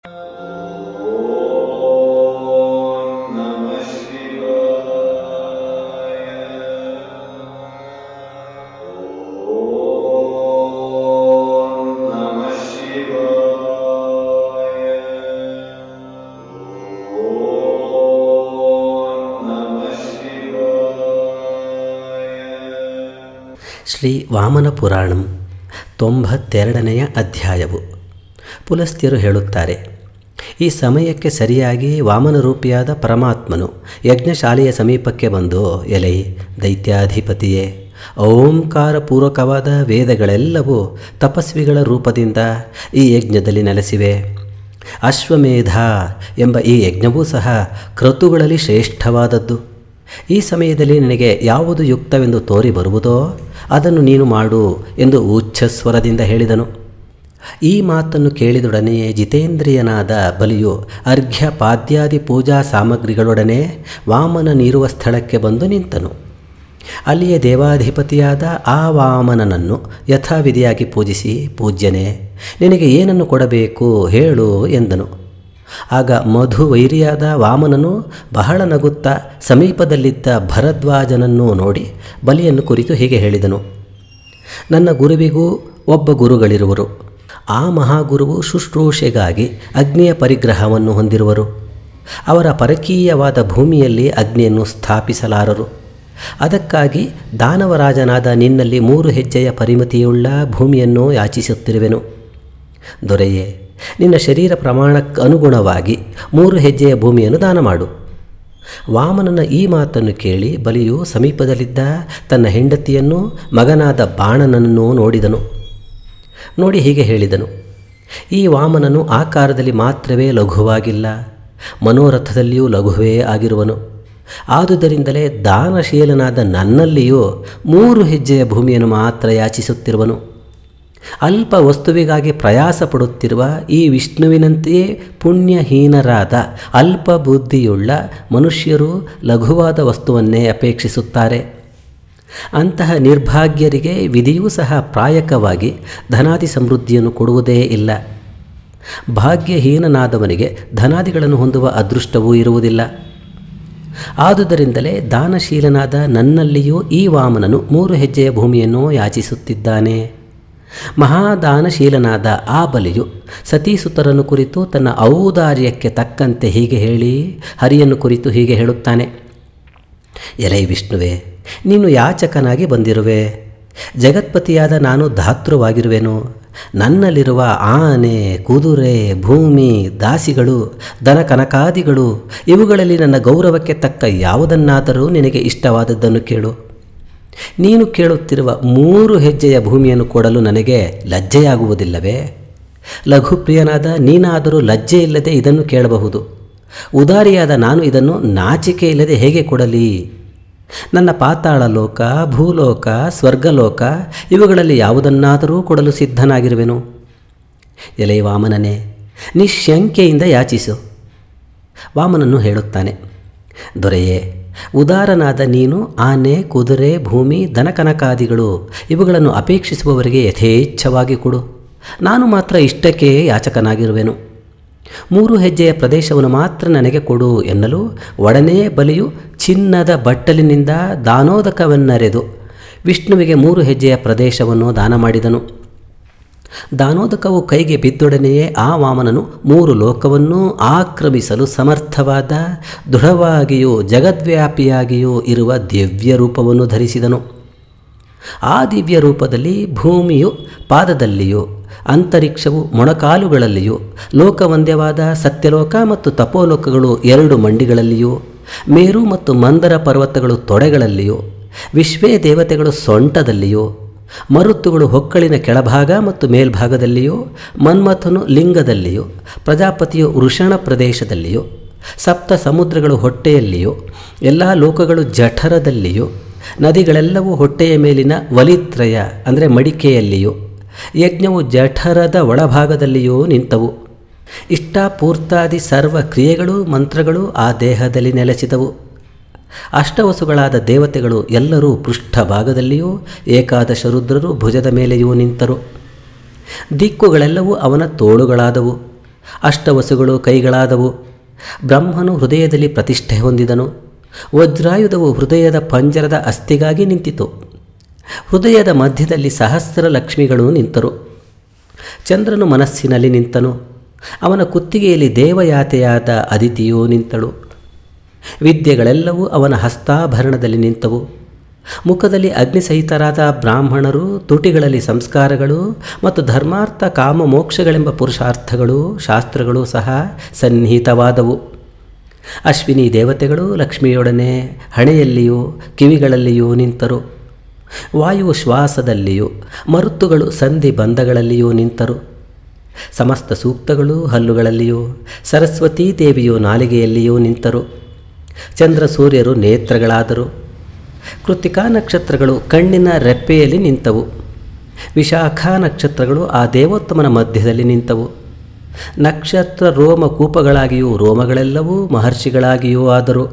ಶ್ರೀ ವಾಮನ ಪುರಾಣಂ 92ನೆಯ ಅಧ್ಯಾಯವು. ಪುಲಸ್ತ್ಯರು ಹೇಳುತ್ತಾರೆ, ಈ ಸಮಯಕ್ಕೆ ಸರಿಯಾಗಿ ವಾಮನ ರೂಪಿಯಾದ ಪರಮಾತ್ಮನು ಯಜ್ಞಶಾಲೆಯ ಸಮೀಪಕ್ಕೆ ಬಂದು, ಎಲೈ ದೈತ್ಯಾಧಿಪತಿಯೇ, ಓಂಕಾರ ಪೂರ್ವಕವಾದ ವೇದಗಳೆಲ್ಲವೂ ತಪಸ್ವಿಗಳ ರೂಪದಿಂದ ಈ ಯಜ್ಞದಲ್ಲಿ ನೆಲೆಸಿವೆ. ಅಶ್ವಮೇಧ ಎಂಬ ಈ ಯಜ್ಞವೂ ಸಹ ಕ್ರತುಗಳಲ್ಲಿ ಶ್ರೇಷ್ಠವಾದದ್ದು. ಈ ಸಮಯದಲ್ಲಿ ನಿನಗೆ ಯಾವುದು ಯುಕ್ತವೆಂದು ತೋರಿ ಬರುವುದೋ ಅದನ್ನು ನೀನು ಮಾಡು ಎಂದು ಉಚ್ಚಸ್ವರದಿಂದ ಹೇಳಿದನು. ಈ ಮಾತನ್ನು ಕೇಳಿದೊಡನೆಯೇ ಜಿತೇಂದ್ರಿಯನಾದ ಬಲಿಯು ಅರ್ಘ್ಯ ಪಾದ್ಯಾದಿ ಪೂಜಾ ಸಾಮಗ್ರಿಗಳೊಡನೆ ವಾಮನನಿರುವ ಸ್ಥಳಕ್ಕೆ ಬಂದು ನಿಂತನು. ಅಲ್ಲಿಯೇ ದೇವಾಧಿಪತಿಯಾದ ಆ ವಾಮನನನ್ನು ಯಥಾವಿಧಿಯಾಗಿ ಪೂಜಿಸಿ, ಪೂಜ್ಯನೇ, ನಿನಗೆ ಏನನ್ನು ಕೊಡಬೇಕು ಹೇಳು ಎಂದನು. ಆಗ ಮಧುವೈರಿಯಾದ ವಾಮನನು ಬಹಳ ನಗುತ್ತಾ ಸಮೀಪದಲ್ಲಿದ್ದ ಭರದ್ವಾಜನನ್ನು ನೋಡಿ ಬಲಿಯನ್ನು ಕುರಿತು ಹೀಗೆ ಹೇಳಿದನು. ನನ್ನ ಗುರುವಿಗೂ ಒಬ್ಬ ಗುರುಗಳಿರುವರು. ಆ ಮಹಾಗುರುವು ಶುಶ್ರೂಷೆಗಾಗಿ ಅಗ್ನಿಯ ಪರಿಗ್ರಹವನ್ನು ಹೊಂದಿರುವರು. ಅವರ ಪರಕೀಯವಾದ ಭೂಮಿಯಲ್ಲಿ ಅಗ್ನಿಯನ್ನು ಸ್ಥಾಪಿಸಲಾರರು. ಅದಕ್ಕಾಗಿ ದಾನವರಾಜನಾದ ನಿನ್ನಲ್ಲಿ 3 ಹೆಜ್ಜೆಯ ಪರಿಮಿತಿಯುಳ್ಳ ಭೂಮಿಯನ್ನು ಯಾಚಿಸುತ್ತಿರುವೆನು. ದೊರೆಯೇ, ನಿನ್ನ ಶರೀರ ಪ್ರಮಾಣಕ್ಕೆ ಅನುಗುಣವಾಗಿ 3 ಹೆಜ್ಜೆಯ ಭೂಮಿಯನ್ನು ದಾನ ಮಾಡು. ವಾಮನನ ಈ ಮಾತನ್ನು ಕೇಳಿ ಬಲಿಯು ಸಮೀಪದಲ್ಲಿದ್ದ ತನ್ನ ಹೆಂಡತಿಯನ್ನು, ಮಗನಾದ ಬಾಣನನ್ನು ನೋಡಿದನು. ನೋಡಿ ಹೀಗೆ ಹೇಳಿದನು, ಈ ವಾಮನನು ಆಕಾರದಲ್ಲಿ ಮಾತ್ರವೇ ಲಘುವಾಗಿಲ್ಲ, ಮನೋರಥದಲ್ಲಿಯೂ ಲಘುವೇ ಆಗಿರುವನು. ಆದುದರಿಂದಲೇ ದಾನಶೀಲನಾದ ನನ್ನಲ್ಲಿಯೂ 3 ಹೆಜ್ಜೆಯ ಭೂಮಿಯನ್ನು ಮಾತ್ರ ಯಾಚಿಸುತ್ತಿರುವನು. ಅಲ್ಪ ವಸ್ತುವಿಗಾಗಿ ಪ್ರಯಾಸ ಪಡುತ್ತಿರುವ ಈ ವಿಷ್ಣುವಿನಂತೆಯೇ ಪುಣ್ಯಹೀನರಾದ ಅಲ್ಪ ಬುದ್ಧಿಯುಳ್ಳ ಮನುಷ್ಯರು ಲಘುವಾದ ವಸ್ತುವನ್ನೇ ಅಪೇಕ್ಷಿಸುತ್ತಾರೆ. ಅಂತಹ ನಿರ್ಭಾಗ್ಯರಿಗೆ ವಿಧಿಯೂ ಸಹ ಪ್ರಾಯಕವಾಗಿ ಧನಾದಿ ಸಮೃದ್ಧಿಯನ್ನು ಕೊಡುವುದೇ ಇಲ್ಲ. ಭಾಗ್ಯಹೀನನಾದವನಿಗೆ ಧನಾದಿಗಳನ್ನು ಹೊಂದುವ ಅದೃಷ್ಟವೂ ಇರುವುದಿಲ್ಲ. ಆದುದರಿಂದಲೇ ದಾನಶೀಲನಾದ ನನ್ನಲ್ಲಿಯೂ ಈ ವಾಮನನು 3 ಹೆಜ್ಜೆಯ ಭೂಮಿಯನ್ನು ಯಾಚಿಸುತ್ತಿದ್ದಾನೆ. ಮಹಾದಾನಶೀಲನಾದ ಆ ಬಲಿಯು ಸತೀಸುತರನ್ನು ಕುರಿತು ತನ್ನ ಔದಾರ್ಯಕ್ಕೆ ತಕ್ಕಂತೆ ಹೀಗೆ ಹೇಳಿ ಹರಿಯನ್ನು ಕುರಿತು ಹೀಗೆ ಹೇಳುತ್ತಾನೆ. ಎಲೈ ವಿಷ್ಣುವೇ, ನೀನು ಯಾಚಕನಾಗಿ ಬಂದಿರುವೆ. ಜಗತ್ಪತಿಯಾದ ನಾನು ಧಾತೃವಾಗಿರುವೆನು. ನನ್ನಲ್ಲಿರುವ ಆನೆ, ಕುದುರೆ, ಭೂಮಿ, ದಾಸಿಗಳು, ದನ ಕನಕಾದಿಗಳು, ಇವುಗಳಲ್ಲಿ ನನ್ನ ಗೌರವಕ್ಕೆ ತಕ್ಕ ಯಾವುದನ್ನಾದರೂ ನಿನಗೆ ಇಷ್ಟವಾದದ್ದನ್ನು ಕೇಳು. ನೀನು ಕೇಳುತ್ತಿರುವ 3 ಹೆಜ್ಜೆಯ ಭೂಮಿಯನ್ನು ಕೊಡಲು ನನಗೆ ಲಜ್ಜೆಯಾಗುವುದಿಲ್ಲವೇ? ಲಘುಪ್ರಿಯನಾದ ನೀನಾದರೂ ಲಜ್ಜೆ ಇಲ್ಲದೆ ಇದನ್ನು ಕೇಳಬಹುದು. ಉದಾರಿಯಾದ ನಾನು ಇದನ್ನು ನಾಚಿಕೆ ಇಲ್ಲದೆ ಹೇಗೆ ಕೊಡಲಿ? ನನ್ನ ಪಾತಾಳ ಲೋಕ, ಭೂಲೋಕ, ಸ್ವರ್ಗಲೋಕ ಇವುಗಳಲ್ಲಿ ಯಾವುದನ್ನಾದರೂ ಕೊಡಲು ಸಿದ್ಧನಾಗಿರುವೆನು. ಎಲೈ ವಾಮನನೇ, ನಿಶ್ಶಂಕೆಯಿಂದ ಯಾಚಿಸು. ವಾಮನನು ಹೇಳುತ್ತಾನೆ, ದೊರೆಯೇ, ಉದಾರನಾದ ನೀನು ಆನೆ, ಕುದುರೆ, ಭೂಮಿ, ದನಕನಕಾದಿಗಳು ಇವುಗಳನ್ನು ಅಪೇಕ್ಷಿಸುವವರಿಗೆ ಯಥೇಚ್ಛವಾಗಿ ಕೊಡು. ನಾನು ಮಾತ್ರ ಇಷ್ಟಕ್ಕೆ ಯಾಚಕನಾಗಿರುವೆನು. 3 ಹೆಜ್ಜೆಯ ಪ್ರದೇಶವನ್ನು ಮಾತ್ರ ನನಗೆ ಕೊಡು ಎನ್ನಲು ಒಡನೆ ಬಲಿಯು ಚಿನ್ನದ ಬಟ್ಟಲಿನಿಂದ ದಾನೋದಕವನ್ನರೆದು ವಿಷ್ಣುವಿಗೆ 3 ಹೆಜ್ಜೆಯ ಪ್ರದೇಶವನ್ನು ದಾನ ಮಾಡಿದನು. ದಾನೋದಕವು ಕೈಗೆ ಬಿದ್ದೊಡನೆಯೇ ಆ ವಾಮನನು 3 ಲೋಕವನ್ನೂ ಆಕ್ರಮಿಸಲು ಸಮರ್ಥವಾದ, ದೃಢವಾಗಿಯೂ ಜಗದ್ವ್ಯಾಪಿಯಾಗಿಯೂ ಇರುವ ದಿವ್ಯ ರೂಪವನ್ನು ಧರಿಸಿದನು. ಆ ದಿವ್ಯ ರೂಪದಲ್ಲಿ ಭೂಮಿಯು ಪಾದದಲ್ಲಿಯೂ, ಅಂತರಿಕ್ಷವು ಮೊಣಕಾಲುಗಳಲ್ಲಿಯೂ, ಲೋಕವಂದ್ಯವಾದ ಸತ್ಯಲೋಕ ಮತ್ತು ತಪೋಲೋಕಗಳು 2 ಮಂಡಿಗಳಲ್ಲಿಯೂ, ಮೇರು ಮತ್ತು ಮಂದರ ಪರ್ವತಗಳು ತೊಡೆಗಳಲ್ಲಿಯೂ, ವಿಶ್ವೇ ದೇವತೆಗಳು ಸೊಂಟದಲ್ಲಿಯೂ, ಮರುತ್ತುಗಳು ಹೊಕ್ಕಳಿನ ಕೆಳಭಾಗ ಮತ್ತು ಮೇಲ್ಭಾಗದಲ್ಲಿಯೂ, ಮನ್ಮಥನು ಲಿಂಗದಲ್ಲಿಯೂ, ಪ್ರಜಾಪತಿಯು ವೃಷಣ ಪ್ರದೇಶದಲ್ಲಿಯೂ, ಸಪ್ತ ಸಮುದ್ರಗಳು ಹೊಟ್ಟೆಯಲ್ಲಿಯೂ, ಎಲ್ಲ ಲೋಕಗಳು ಜಠರದಲ್ಲಿಯೂ, ನದಿಗಳೆಲ್ಲವೂ ಹೊಟ್ಟೆಯ ಮೇಲಿನ ವಲಿತ್ರಯ ಅಂದರೆ ಮಡಿಕೆಯಲ್ಲಿಯೂ, ಯಜ್ಞವು ಜಠರದ ಒಳಭಾಗದಲ್ಲಿಯೂ ನಿಂತವು. ಇಷ್ಟಾಪೂರ್ತಾದಿ ಸರ್ವ ಕ್ರಿಯೆಗಳು ಮಂತ್ರಗಳು ಆ ದೇಹದಲ್ಲಿ ನೆಲೆಸಿದವು. ಅಷ್ಟವಸುಗಳಾದ ದೇವತೆಗಳು ಎಲ್ಲರೂ ಪೃಷ್ಠಭಾಗದಲ್ಲಿಯೂ, ಏಕಾದಶ ರುದ್ರರು ಭುಜದ ಮೇಲೆಯೂ ನಿಂತರು. ದಿಕ್ಕುಗಳೆಲ್ಲವೂ ಅವನ ತೋಳುಗಳಾದವು. ಅಷ್ಟವಸುಗಳು ಕೈಗಳಾದವು. ಬ್ರಹ್ಮನು ಹೃದಯದಲ್ಲಿ ಪ್ರತಿಷ್ಠೆ ಹೊಂದಿದನು. ವಜ್ರಾಯುಧವು ಹೃದಯದ ಪಂಜರದ ಅಸ್ಥಿಗಾಗಿ ನಿಂತಿತು. ಹೃದಯದ ಮಧ್ಯದಲ್ಲಿ ಸಹಸ್ರ ಲಕ್ಷ್ಮಿಗಳು ನಿಂತರು. ಚಂದ್ರನು ಮನಸ್ಸಿನಲ್ಲಿ ನಿಂತನು. ಅವನ ಕುತ್ತಿಗೆಯಲ್ಲಿ ದೇವಯಾತೆಯಾದ ಅದಿತಿಯೂ ನಿಂತಳು. ವಿದ್ಯೆಗಳೆಲ್ಲವೂ ಅವನ ಹಸ್ತಾಭರಣದಲ್ಲಿ ನಿಂತವು. ಮುಖದಲ್ಲಿ ಅಗ್ನಿಸಹಿತರಾದ ಬ್ರಾಹ್ಮಣರು, ತುಟಿಗಳಲ್ಲಿ ಸಂಸ್ಕಾರಗಳು ಮತ್ತು ಧರ್ಮಾರ್ಥ ಕಾಮ ಮೋಕ್ಷಗಳೆಂಬ ಪುರುಷಾರ್ಥಗಳು, ಶಾಸ್ತ್ರಗಳು ಸಹ ಸನ್ನಿಹಿತವಾದವು. ಅಶ್ವಿನಿ ದೇವತೆಗಳು ಲಕ್ಷ್ಮಿಯೊಡನೆ ಹಣೆಯಲ್ಲಿಯೂ ಕಿವಿಗಳಲ್ಲಿಯೂ ನಿಂತರು. ವಾಯು ಶ್ವಾಸದಲ್ಲಿಯೂ ಮರುತ್ತುಗಳು ಸಂಧಿ ಬಂಧಗಳಲ್ಲಿಯೂ ನಿಂತರು. ಸಮಸ್ತ ಸೂಕ್ತಗಳು ಹಲ್ಲುಗಳಲ್ಲಿಯೂ ಸರಸ್ವತೀ ದೇವಿಯು ನಾಲಿಗೆಯಲ್ಲಿಯೂ ನಿಂತರು. ಚಂದ್ರ ಸೂರ್ಯರು ನೇತ್ರಗಳಾದರು. ಕೃತಿಕಾ ನಕ್ಷತ್ರಗಳು ಕಣ್ಣಿನ ರೆಪ್ಪೆಯಲ್ಲಿ ನಿಂತವು. ವಿಶಾಖ ನಕ್ಷತ್ರಗಳು ಆ ದೇವೋತ್ತಮನ ಮಧ್ಯದಲ್ಲಿ ನಿಂತವು. ನಕ್ಷತ್ರ ರೋಮ ಕೂಪಗಳಾಗಿಯೂ ರೋಮಗಳೆಲ್ಲವೂ ಮಹರ್ಷಿಗಳಾಗಿಯೂ ಆದರು.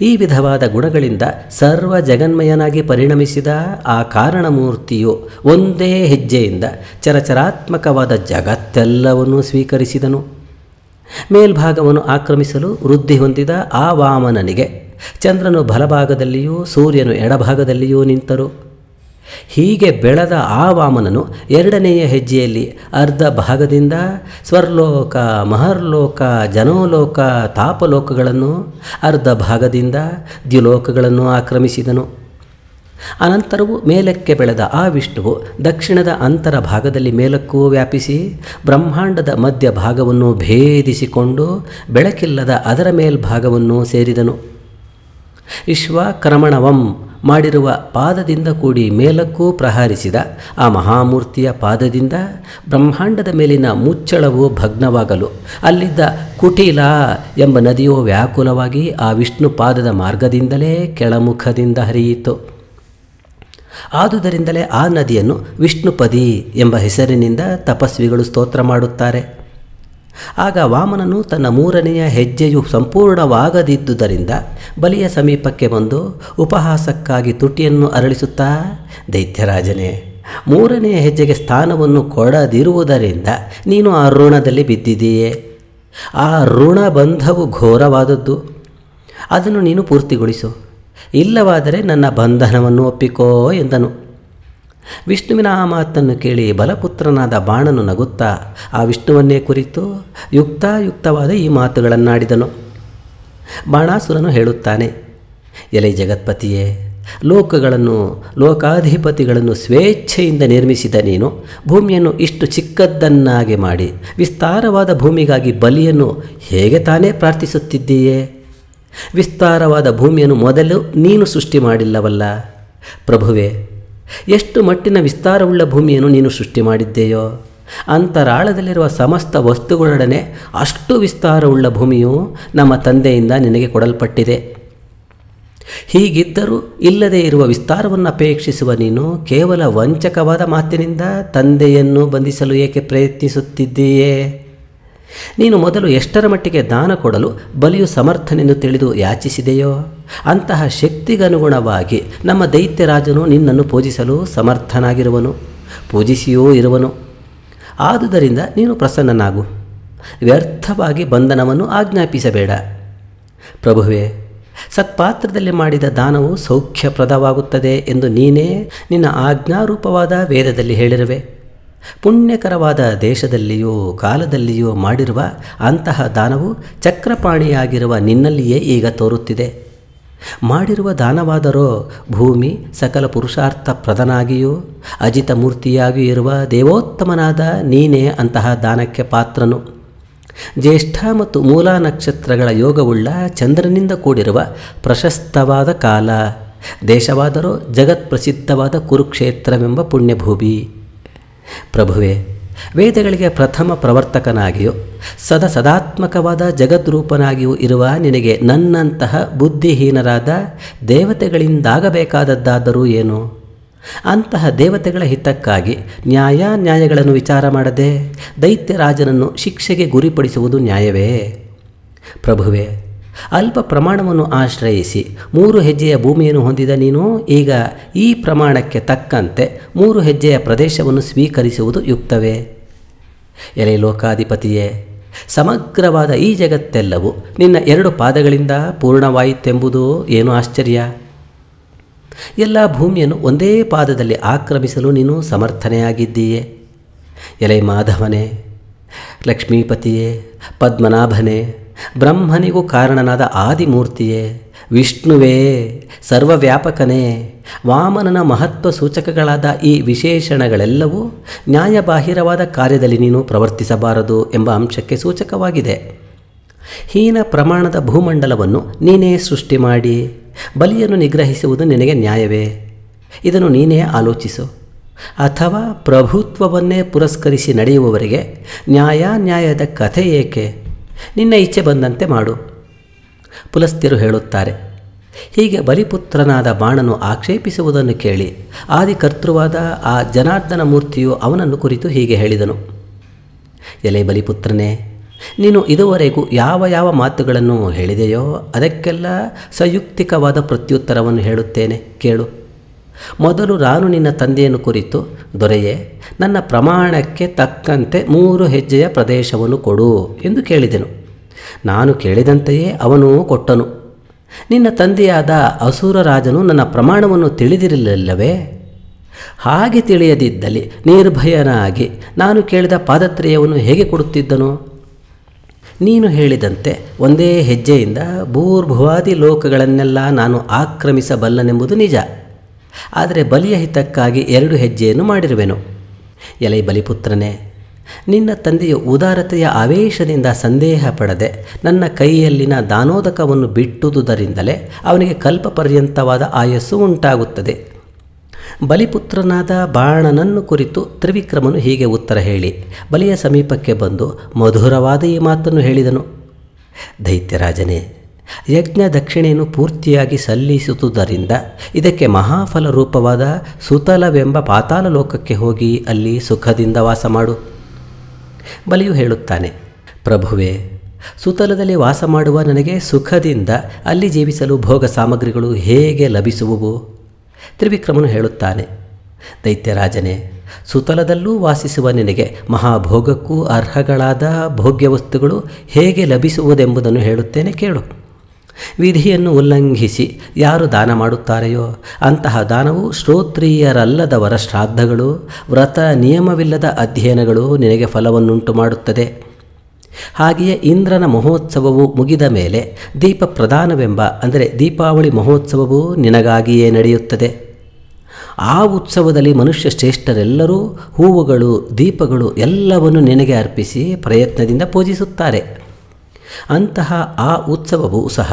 ಈ ವಿಧವಾದ ಗುಣಗಳಿಂದ ಸರ್ವ ಜಗನ್ಮಯನಾಗಿ ಪರಿಣಮಿಸಿದ ಆ ಕಾರಣಮೂರ್ತಿಯು ಒಂದೇ ಹೆಜ್ಜೆಯಿಂದ ಚರಚರಾತ್ಮಕವಾದ ಜಗತ್ತೆಲ್ಲವನ್ನೂ ಸ್ವೀಕರಿಸಿದನು. ಮೇಲ್ಭಾಗವನ್ನು ಆಕ್ರಮಿಸಲು ವೃದ್ಧಿ ಹೊಂದಿದ ಆ ವಾಮನನಿಗೆ ಚಂದ್ರನು ಬಲಭಾಗದಲ್ಲಿಯೂ ಸೂರ್ಯನು ಎಡಭಾಗದಲ್ಲಿಯೂ ನಿಂತರು. ಹೀಗೆ ಬೆಳೆದ ಆ ವಾಮನನು ಎರಡನೆಯ ಹೆಜ್ಜೆಯಲ್ಲಿ ಅರ್ಧ ಭಾಗದಿಂದ ಸ್ವರ್ಲೋಕ, ಮಹರ್ಲೋಕ, ಜನೋಲೋಕ, ತಾಪಲೋಕಗಳನ್ನು, ಅರ್ಧ ಭಾಗದಿಂದ ದ್ಯುಲೋಕಗಳನ್ನು ಆಕ್ರಮಿಸಿದನು. ಅನಂತರವು ಮೇಲಕ್ಕೆ ಬೆಳೆದ ಆ ವಿಷ್ಣುವು ದಕ್ಷಿಣದ ಅಂತರ ಭಾಗದಲ್ಲಿ ಮೇಲಕ್ಕೂ ವ್ಯಾಪಿಸಿ ಬ್ರಹ್ಮಾಂಡದ ಮಧ್ಯ ಭಾಗವನ್ನು ಭೇದಿಸಿಕೊಂಡು ಬೆಳಕಿಲ್ಲದ ಅದರ ಮೇಲ್ಭಾಗವನ್ನು ಸೇರಿದನು. ವಿಶ್ವಕ್ರಮಣವಂ ಮಾಡಿರುವ ಪಾದದಿಂದ ಕೂಡಿ ಮೇಲಕ್ಕೂ ಪ್ರಹಾರಿಸಿದ ಆ ಮಹಾಮೂರ್ತಿಯ ಪಾದದಿಂದ ಬ್ರಹ್ಮಾಂಡದ ಮೇಲಿನ ಮುಚ್ಚಳವು ಭಗ್ನವಾಗಲು ಅಲ್ಲಿದ್ದ ಕುಟಿಲ ಎಂಬ ನದಿಯು ವ್ಯಾಕುಲವಾಗಿ ಆ ವಿಷ್ಣು ಪಾದದ ಮಾರ್ಗದಿಂದಲೇ ಕೆಳಮುಖದಿಂದ ಹರಿಯಿತು. ಆದುದರಿಂದಲೇ ಆ ನದಿಯನ್ನು ವಿಷ್ಣುಪದಿ ಎಂಬ ಹೆಸರಿನಿಂದ ತಪಸ್ವಿಗಳು ಸ್ತೋತ್ರ ಮಾಡುತ್ತಾರೆ. ಆಗ ವಾಮನನು ತನ್ನ ಮೂರನೆಯ ಹೆಜ್ಜೆಯು ಸಂಪೂರ್ಣವಾಗದಿದ್ದುದರಿಂದ ಬಲಿಯ ಸಮೀಪಕ್ಕೆ ಬಂದು ಉಪಹಾಸಕ್ಕಾಗಿ ತುಟಿಯನ್ನು ಅರಳಿಸುತ್ತಾ, ದೈತ್ಯರಾಜನೇ, ಮೂರನೆಯ ಹೆಜ್ಜೆಗೆ ಸ್ಥಾನವನ್ನು ಕೊಡದಿರುವುದರಿಂದ ನೀನು ಆ ಋಣದಲ್ಲಿ ಬಿದ್ದಿದೆಯೇ. ಆ ಋಣಬಂಧವು ಘೋರವಾದದ್ದು. ಅದನ್ನು ನೀನು ಪೂರ್ತಿಗೊಳಿಸು. ಇಲ್ಲವಾದರೆ ನನ್ನ ಬಂಧನವನ್ನು ಒಪ್ಪಿಕೋ ಎಂದನು. ವಿಷ್ಣುವಿನ ಆ ಮಾತನ್ನು ಕೇಳಿ ಬಲಪುತ್ರನಾದ ಬಾಣನು ನಗುತ್ತಾ ಆ ವಿಷ್ಣುವನ್ನೇ ಕುರಿತು ಯುಕ್ತಾಯುಕ್ತವಾದ ಈ ಮಾತುಗಳನ್ನಾಡಿದನು. ಬಾಣಾಸುರನು ಹೇಳುತ್ತಾನೆ, ಎಲೆ ಜಗತ್ಪತಿಯೇ, ಲೋಕಗಳನ್ನು, ಲೋಕಾಧಿಪತಿಗಳನ್ನು ಸ್ವೇಚ್ಛೆಯಿಂದ ನಿರ್ಮಿಸಿದ ನೀನು ಭೂಮಿಯನ್ನು ಇಷ್ಟು ಚಿಕ್ಕದ್ದನ್ನಾಗಿ ಮಾಡಿ ವಿಸ್ತಾರವಾದ ಭೂಮಿಗಾಗಿ ಬಲಿಯನ್ನು ಹೇಗೆ ತಾನೇ ಪ್ರಾರ್ಥಿಸುತ್ತಿದ್ದೀಯೇ. ವಿಸ್ತಾರವಾದ ಭೂಮಿಯನ್ನು ಮೊದಲು ನೀನು ಸೃಷ್ಟಿ ಮಾಡಿಲ್ಲವಲ್ಲ. ಪ್ರಭುವೇ, ಎಷ್ಟು ಮಟ್ಟಿನ ವಿಸ್ತಾರವುಳ್ಳ ಭೂಮಿಯನ್ನು ನೀನು ಸೃಷ್ಟಿ ಮಾಡಿದ್ದೆಯೋ ಅಂತರಾಳದಲ್ಲಿರುವ ಸಮಸ್ತ ವಸ್ತುಗಳೊಡನೆ ಅಷ್ಟು ವಿಸ್ತಾರವುಳ್ಳ ಭೂಮಿಯು ನಮ್ಮ ತಂದೆಯಿಂದ ನಿನಗೆ ಕೊಡಲ್ಪಟ್ಟಿದೆ. ಹೀಗಿದ್ದರೂ ಇಲ್ಲದೇ ಇರುವ ವಿಸ್ತಾರವನ್ನು ಅಪೇಕ್ಷಿಸುವ ನೀನು ಕೇವಲ ವಂಚಕವಾದ ಮಾತಿನಿಂದ ತಂದೆಯನ್ನು ಬಂಧಿಸಲು ಏಕೆ ಪ್ರಯತ್ನಿಸುತ್ತಿದ್ದೀಯೇ. ನೀನು ಮೊದಲು ಎಷ್ಟರ ಮಟ್ಟಿಗೆ ದಾನ ಕೊಡಲು ಬಲಿಯು ಸಮರ್ಥನೆಂದು ತಿಳಿದು ಯಾಚಿಸಿದೆಯೋ ಅಂತಹ ಶಕ್ತಿಗನುಗುಣವಾಗಿ ನಮ್ಮ ದೈತ್ಯರಾಜನು ನಿನ್ನನ್ನು ಪೂಜಿಸಲು ಸಮರ್ಥನಾಗಿರುವನು, ಪೂಜಿಸಿಯೂ ಇರುವನು. ಆದುದರಿಂದ ನೀನು ಪ್ರಸನ್ನನಾಗು. ವ್ಯರ್ಥವಾಗಿ ಬಂಧನವನ್ನು ಆಜ್ಞಾಪಿಸಬೇಡ. ಪ್ರಭುವೇ, ಸತ್ಪಾತ್ರದಲ್ಲಿ ಮಾಡಿದ ದಾನವು ಸೌಖ್ಯಪ್ರದವಾಗುತ್ತದೆ ಎಂದು ನೀನೇ ನಿನ್ನ ಆಜ್ಞಾರೂಪವಾದ ವೇದದಲ್ಲಿ ಹೇಳಿರುವೆ. ಪುಣ್ಯಕರವಾದ ದೇಶದಲ್ಲಿಯೂ ಕಾಲದಲ್ಲಿಯೂ ಮಾಡಿರುವ ಅಂತಹ ದಾನವು ಚಕ್ರಪಾಣಿಯಾಗಿರುವ ನಿನ್ನಲ್ಲಿಯೇ ಈಗ ತೋರುತ್ತಿದೆ. ಮಾಡಿರುವ ದಾನವಾದರೋ ಭೂಮಿ ಸಕಲ ಪುರುಷಾರ್ಥ ಪ್ರದನಾಗಿಯೂ ಅಜಿತ ಮೂರ್ತಿಯಾಗಿಯೂ ಇರುವ ದೇವೋತ್ತಮನಾದ ನೀನೇ ಅಂತಹ ದಾನಕ್ಕೆ ಪಾತ್ರನು. ಜ್ಯೇಷ್ಠ ಮತ್ತು ಮೂಲ ನಕ್ಷತ್ರಗಳ ಯೋಗವುಳ್ಳ ಚಂದ್ರನಿಂದ ಕೂಡಿರುವ ಪ್ರಶಸ್ತವಾದ ಕಾಲ ದೇಶವಾದರೂ ಜಗತ್ಪ್ರಸಿದ್ಧವಾದ ಕುರುಕ್ಷೇತ್ರವೆಂಬ ಪುಣ್ಯಭೂಮಿ. ಪ್ರಭುವೇ, ವೇದಗಳಿಗೆ ಪ್ರಥಮ ಪ್ರವರ್ತಕನಾಗಿಯೂ ಸದಾತ್ಮಕವಾದ ಜಗದ್ರೂಪನಾಗಿಯೂ ಇರುವ ನಿನಗೆ ನನ್ನಂತಹ ಬುದ್ಧಿಹೀನರಾದ ದೇವತೆಗಳಿಂದಾಗಬೇಕಾದದ್ದಾದರೂ ಏನು? ಅಂತಹ ದೇವತೆಗಳ ಹಿತಕ್ಕಾಗಿ ನ್ಯಾಯಗಳನ್ನು ವಿಚಾರ ಮಾಡದೆ ದೈತ್ಯರಾಜನನ್ನು ಶಿಕ್ಷೆಗೆ ಗುರಿಪಡಿಸುವುದು ನ್ಯಾಯವೇ? ಪ್ರಭುವೇ, ಅಲ್ಪ ಪ್ರಮಾಣವನ್ನು ಆಶ್ರಯಿಸಿ 3 ಹೆಜ್ಜೆಯ ಭೂಮಿಯನ್ನು ಹೊಂದಿದ ನೀನು ಈಗ ಈ ಪ್ರಮಾಣಕ್ಕೆ ತಕ್ಕಂತೆ 3 ಹೆಜ್ಜೆಯ ಪ್ರದೇಶವನ್ನು ಸ್ವೀಕರಿಸುವುದು ಯುಕ್ತವೇ? ಎಲೆ ಲೋಕಾಧಿಪತಿಯೇ, ಸಮಗ್ರವಾದ ಈ ಜಗತ್ತೆಲ್ಲವೂ ನಿನ್ನ 2 ಪಾದಗಳಿಂದ ಪೂರ್ಣವಾಯಿತೆಂಬುದು ಏನು ಆಶ್ಚರ್ಯ. ಎಲ್ಲ ಭೂಮಿಯನ್ನು ಒಂದೇ ಪಾದದಲ್ಲಿ ಆಕ್ರಮಿಸಲು ನೀನು ಸಮರ್ಥನೆಯಾಗಿದ್ದೀಯೆ. ಎಲೆ ಮಾಧವನೇ, ಲಕ್ಷ್ಮೀಪತಿಯೇ, ಪದ್ಮನಾಭನೇ, ಬ್ರಹ್ಮನಿಗೂ ಕಾರಣನಾದ ಆದಿಮೂರ್ತಿಯೇ, ವಿಷ್ಣುವೇ, ಸರ್ವವ್ಯಾಪಕನೇ, ವಾಮನನ ಮಹತ್ವ ಸೂಚಕಗಳಾದ ಈ ವಿಶೇಷಣಗಳೆಲ್ಲವೂ ನ್ಯಾಯಬಾಹಿರವಾದ ಕಾರ್ಯದಲ್ಲಿ ನೀನು ಪ್ರವರ್ತಿಸಬಾರದು ಎಂಬ ಅಂಶಕ್ಕೆ ಸೂಚಕವಾಗಿದೆ. ಹೀನ ಪ್ರಮಾಣದ ಭೂಮಂಡಲವನ್ನು ನೀನೇ ಸೃಷ್ಟಿ ಮಾಡಿ ಬಲಿಯನ್ನು ನಿಗ್ರಹಿಸುವುದು ನಿನಗೆ ನ್ಯಾಯವೇ? ಇದನ್ನು ನೀನೇ ಆಲೋಚಿಸು. ಅಥವಾ ಪ್ರಭುತ್ವವನ್ನೇ ಪುರಸ್ಕರಿಸಿ ನಡೆಯುವವರಿಗೆ ನ್ಯಾಯದ ಕಥೆ ಏಕೆ? ನಿನ್ನ ಇಚ್ಛೆ ಬಂದಂತೆ ಮಾಡು. ಪುಲಸ್ತ್ಯರು ಹೇಳುತ್ತಾರೆ. ಹೀಗೆ ಬಲಿಪುತ್ರನಾದ ಬಾಣನು ಆಕ್ಷೇಪಿಸುವುದನ್ನು ಕೇಳಿ ಆದಿಕರ್ತೃವಾದ ಆ ಜನಾರ್ದನ ಮೂರ್ತಿಯು ಅವನನ್ನು ಕುರಿತು ಹೀಗೆ ಹೇಳಿದನು. ಎಲೆ ಬಲಿಪುತ್ರನೇ, ನೀನು ಇದುವರೆಗೂ ಯಾವ ಮಾತುಗಳನ್ನು ಹೇಳಿದೆಯೋ ಅದಕ್ಕೆಲ್ಲ ಸಂಯುಕ್ತಿಕವಾದ ಪ್ರತ್ಯುತ್ತರವನ್ನು ಹೇಳುತ್ತೇನೆ, ಕೇಳು. ಮೊದಲು ನಾನು ನಿನ್ನ ತಂದೆಯನ್ನು ಕುರಿತು, ದೊರೆಯೇ, ನನ್ನ ಪ್ರಮಾಣಕ್ಕೆ ತಕ್ಕಂತೆ 3 ಹೆಜ್ಜೆಯ ಪ್ರದೇಶವನ್ನು ಕೊಡು ಎಂದು ಕೇಳಿದೆನು. ನಾನು ಕೇಳಿದಂತೆಯೇ ಅವನು ಕೊಟ್ಟನು. ನಿನ್ನ ತಂದೆಯಾದ ಅಸುರ ರಾಜನು ನನ್ನ ಪ್ರಮಾಣವನ್ನು ತಿಳಿದಿರಲಿಲ್ಲವೇ? ಹಾಗೆ ತಿಳಿಯದಿದ್ದಲ್ಲಿ ನಿರ್ಭಯನಾಗಿ ನಾನು ಕೇಳಿದ ಪಾದತ್ರಯವನ್ನು ಹೇಗೆ ಕೊಡುತ್ತಿದ್ದನು? ನೀನು ಹೇಳಿದಂತೆ ಒಂದೇ ಹೆಜ್ಜೆಯಿಂದ ಭೂರ್ಭುವಾದಿ ಲೋಕಗಳನ್ನೆಲ್ಲ ನಾನು ಆಕ್ರಮಿಸಬಲ್ಲನೆಂಬುದು ನಿಜ. ಆದರೆ ಬಲಿಯ ಹಿತಕ್ಕಾಗಿ 2 ಹೆಜ್ಜೆಯನ್ನು ಮಾಡಿರುವೆನು. ಎಲೆ ಬಲಿಪುತ್ರನೇ, ನಿನ್ನ ತಂದೆಯು ಉದಾರತೆಯ ಆವೇಶದಿಂದ ಸಂದೇಹ ಪಡದೆ ನನ್ನ ಕೈಯಲ್ಲಿನ ದಾನೋದಕವನ್ನು ಬಿಟ್ಟುದುದರಿಂದಲೇ ಅವನಿಗೆ ಕಲ್ಪಪರ್ಯಂತವಾದ ಆಯಸ್ಸು ಉಂಟಾಗುತ್ತದೆ. ಬಲಿಪುತ್ರನಾದ ಬಾಣನನ್ನು ಕುರಿತು ತ್ರಿವಿಕ್ರಮನು ಹೀಗೆ ಉತ್ತರ ಹೇಳಿ ಬಲಿಯ ಸಮೀಪಕ್ಕೆ ಬಂದು ಮಧುರವಾದ ಈ ಮಾತನ್ನು ಹೇಳಿದನು. ದೈತ್ಯರಾಜನೇ, ಯಜ್ಞ ದಕ್ಷಿಣೆಯನ್ನು ಪೂರ್ತಿಯಾಗಿ ಸಲ್ಲಿಸುವುದರಿಂದ ಇದಕ್ಕೆ ಮಹಾಫಲ ರೂಪವಾದ ಸುತಲವೆಂಬ ಪಾತಾಳ ಲೋಕಕ್ಕೆ ಹೋಗಿ ಅಲ್ಲಿ ಸುಖದಿಂದ ವಾಸ ಮಾಡು. ಬಲಿಯು ಹೇಳುತ್ತಾನೆ, ಪ್ರಭುವೇ, ಸುತಲದಲ್ಲಿ ವಾಸ ಮಾಡುವ ನನಗೆ ಸುಖದಿಂದ ಅಲ್ಲಿ ಜೀವಿಸಲು ಭೋಗ ಸಾಮಗ್ರಿಗಳು ಹೇಗೆ ಲಭಿಸುವುವು? ತ್ರಿವಿಕ್ರಮನು ಹೇಳುತ್ತಾನೆ, ದೈತ್ಯರಾಜನೇ, ಸುತಲದಲ್ಲೂ ವಾಸಿಸುವ ನಿನಗೆ ಮಹಾಭೋಗಕ್ಕೂ ಅರ್ಹಗಳಾದ ಭೋಗ್ಯ ವಸ್ತುಗಳು ಹೇಗೆ ಲಭಿಸುವುದೆಂಬುದನ್ನು ಹೇಳುತ್ತೇನೆ, ಕೇಳು. ವಿಧಿಯನ್ನು ಉಲ್ಲಂಘಿಸಿ ಯಾರು ದಾನ ಮಾಡುತ್ತಾರೆಯೋ ಅಂತಹ ದಾನವು ಶ್ರೋತ್ರಿಯರಲ್ಲದವರ ಶ್ರಾದ್ದಗಳು, ವ್ರತ ನಿಯಮವಿಲ್ಲದ ಅಧ್ಯಯನಗಳು ನಿನಗೆ ಫಲವನ್ನುಂಟು ಮಾಡುತ್ತದೆ. ಹಾಗೆಯೇ ಇಂದ್ರನ ಮಹೋತ್ಸವವು ಮುಗಿದ ಮೇಲೆ ದೀಪ ಪ್ರದಾನವೆಂಬ ಅಂದರೆ ದೀಪಾವಳಿ ಮಹೋತ್ಸವವು ನಿನಗಾಗಿಯೇ ನಡೆಯುತ್ತದೆ. ಆ ಉತ್ಸವದಲ್ಲಿ ಮನುಷ್ಯ ಶ್ರೇಷ್ಠರೆಲ್ಲರೂ ಹೂವುಗಳು, ದೀಪಗಳು ಎಲ್ಲವನ್ನು ನಿನಗೆ ಅರ್ಪಿಸಿ ಪ್ರಯತ್ನದಿಂದ ಪೂಜಿಸುತ್ತಾರೆ. ಅಂತಹ ಆ ಉತ್ಸವವು ಸಹ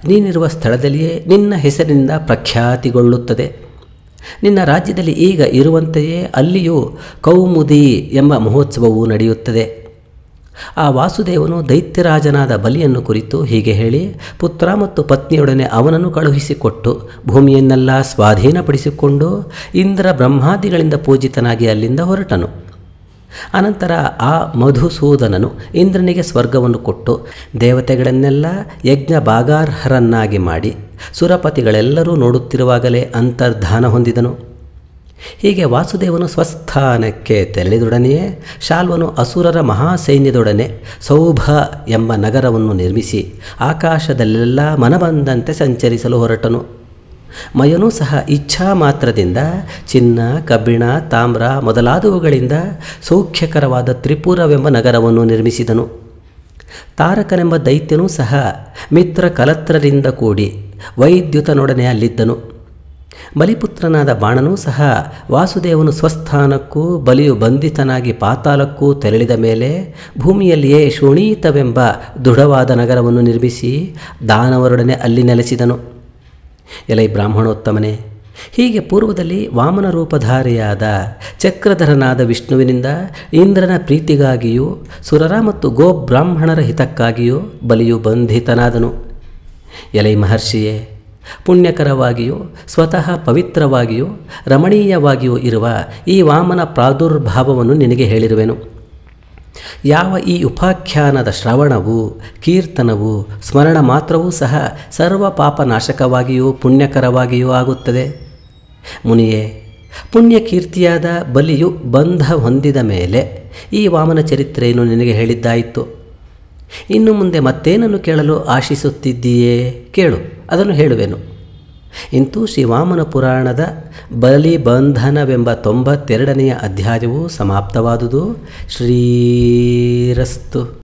ನೀನಿರುವ ಸ್ಥಳದಲ್ಲಿಯೇ ನಿನ್ನ ಹೆಸರಿನಿಂದ ಪ್ರಖ್ಯಾತಿಗೊಳ್ಳುತ್ತದೆ. ನಿನ್ನ ರಾಜ್ಯದಲ್ಲಿ ಈಗ ಇರುವಂತೆಯೇ ಅಲ್ಲಿಯೂ ಕೌಮುದಿ ಎಂಬ ಮಹೋತ್ಸವವು ನಡೆಯುತ್ತದೆ. ಆ ವಾಸುದೇವನು ದೈತ್ಯರಾಜನಾದ ಬಲಿಯನ್ನು ಕುರಿತು ಹೀಗೆ ಹೇಳಿ ಪುತ್ರ ಮತ್ತು ಪತ್ನಿಯೊಡನೆ ಅವನನ್ನು ಕಳುಹಿಸಿಕೊಟ್ಟು ಭೂಮಿಯನ್ನೆಲ್ಲ ಸ್ವಾಧೀನಪಡಿಸಿಕೊಂಡು ಇಂದ್ರ ಬ್ರಹ್ಮಾದಿಗಳಿಂದ ಪೂಜಿತನಾಗಿ ಅಲ್ಲಿಂದ ಹೊರಟನು. ಅನಂತರ ಆ ಮಧುಸೂದನನು ಇಂದ್ರನಿಗೆ ಸ್ವರ್ಗವನ್ನು ಕೊಟ್ಟು ದೇವತೆಗಳನ್ನೆಲ್ಲ ಯಜ್ಞ ಭಾಗಾರ್ಹರನ್ನಾಗಿ ಮಾಡಿ ಸುರಪತಿಗಳೆಲ್ಲರೂ ನೋಡುತ್ತಿರುವಾಗಲೇ ಅಂತರ್ಧಾನ ಹೊಂದಿದನು. ಹೀಗೆ ವಾಸುದೇವನು ಸ್ವಸ್ಥಾನಕ್ಕೆ ತೆರಳಿದೊಡನೆಯೇ ಶಾಲ್ವನು ಅಸುರರ ಮಹಾಸೈನ್ಯದೊಡನೆ ಸೌಭ ಎಂಬ ನಗರವನ್ನು ನಿರ್ಮಿಸಿ ಆಕಾಶದಲ್ಲೆಲ್ಲ ಮನಬಂದಂತೆ ಸಂಚರಿಸಲು ಹೊರಟನು. ಮಯನೂ ಸಹ ಇಚ್ಛಾ ಮಾತ್ರದಿಂದ ಚಿನ್ನ, ಕಬ್ಬಿಣ, ತಾಮ್ರ ಮೊದಲಾದವುಗಳಿಂದ ಸೌಖ್ಯಕರವಾದ ತ್ರಿಪುರವೆಂಬ ನಗರವನ್ನು ನಿರ್ಮಿಸಿದನು. ತಾರಕನೆಂಬ ದೈತ್ಯನೂ ಸಹ ಮಿತ್ರ ಕಲತ್ರರಿಂದ ಕೂಡಿ ವೈದ್ಯುತನೊಡನೆ ಅಲ್ಲಿದ್ದನು. ಬಲಿಪುತ್ರನಾದ ಬಾಣನೂ ಸಹ ವಾಸುದೇವನು ಸ್ವಸ್ಥಾನಕ್ಕೂ ಬಲಿಯು ಬಂಧಿತನಾಗಿ ಪಾತಾಳಕ್ಕೂ ತೆರಳಿದ ಮೇಲೆ ಭೂಮಿಯಲ್ಲಿಯೇ ಶೋಣೀತವೆಂಬ ದೃಢವಾದ ನಗರವನ್ನು ನಿರ್ಮಿಸಿ ದಾನವರೊಡನೆ ಅಲ್ಲಿ ನೆಲೆಸಿದನು. ಎಲೈ ಬ್ರಾಹ್ಮಣೋತ್ತಮನೇ, ಹೀಗೆ ಪೂರ್ವದಲ್ಲಿ ವಾಮನ ರೂಪಧಾರಿಯಾದ ಚಕ್ರಧರನಾದ ವಿಷ್ಣುವಿನಿಂದ ಇಂದ್ರನ ಪ್ರೀತಿಗಾಗಿಯೂ ಸುರರ ಮತ್ತು ಗೋಬ್ರಾಹ್ಮಣರ ಹಿತಕ್ಕಾಗಿಯೂ ಬಲಿಯು ಬಂಧಿತನಾದನು. ಎಲೈ ಮಹರ್ಷಿಯೇ, ಪುಣ್ಯಕರವಾಗಿಯೂ ಸ್ವತಃ ಪವಿತ್ರವಾಗಿಯೂ ರಮಣೀಯವಾಗಿಯೂ ಇರುವ ಈ ವಾಮನ ಪ್ರಾದುರ್ಭಾವವನ್ನು ನಿನಗೆ ಹೇಳಿರುವೆನು. ಯಾವ ಈ ಉಪಾಖ್ಯಾನದ ಶ್ರವಣವು, ಕೀರ್ತನವು, ಸ್ಮರಣ ಮಾತ್ರವೂ ಸಹ ಸರ್ವ ಪಾಪನಾಶಕವಾಗಿಯೂ ಪುಣ್ಯಕರವಾಗಿಯೂ ಆಗುತ್ತದೆ. ಮುನಿಯೇ, ಪುಣ್ಯಕೀರ್ತಿಯಾದ ಬಲಿಯು ಬಂಧ ಹೊಂದಿದ ಮೇಲೆ ಈ ವಾಮನ ಚರಿತ್ರೆಯನ್ನು ನಿನಗೆ ಹೇಳಿದ್ದಾಯಿತು. ಇನ್ನು ಮುಂದೆ ಮತ್ತೇನನ್ನು ಕೇಳಲು ಆಶಿಸುತ್ತಿದ್ದೀಯೇ? ಕೇಳು, ಅದನ್ನು ಹೇಳುವೆನು. ಇಂತೂ ಶ್ರೀವಾಮನ ಪುರಾಣದ ಬಲಿಬಂಧನವೆಂಬ 92ನೆಯ ಅಧ್ಯಾಯವು ಸಮಾಪ್ತವಾದುದು. ಶ್ರೀರಸ್ತು.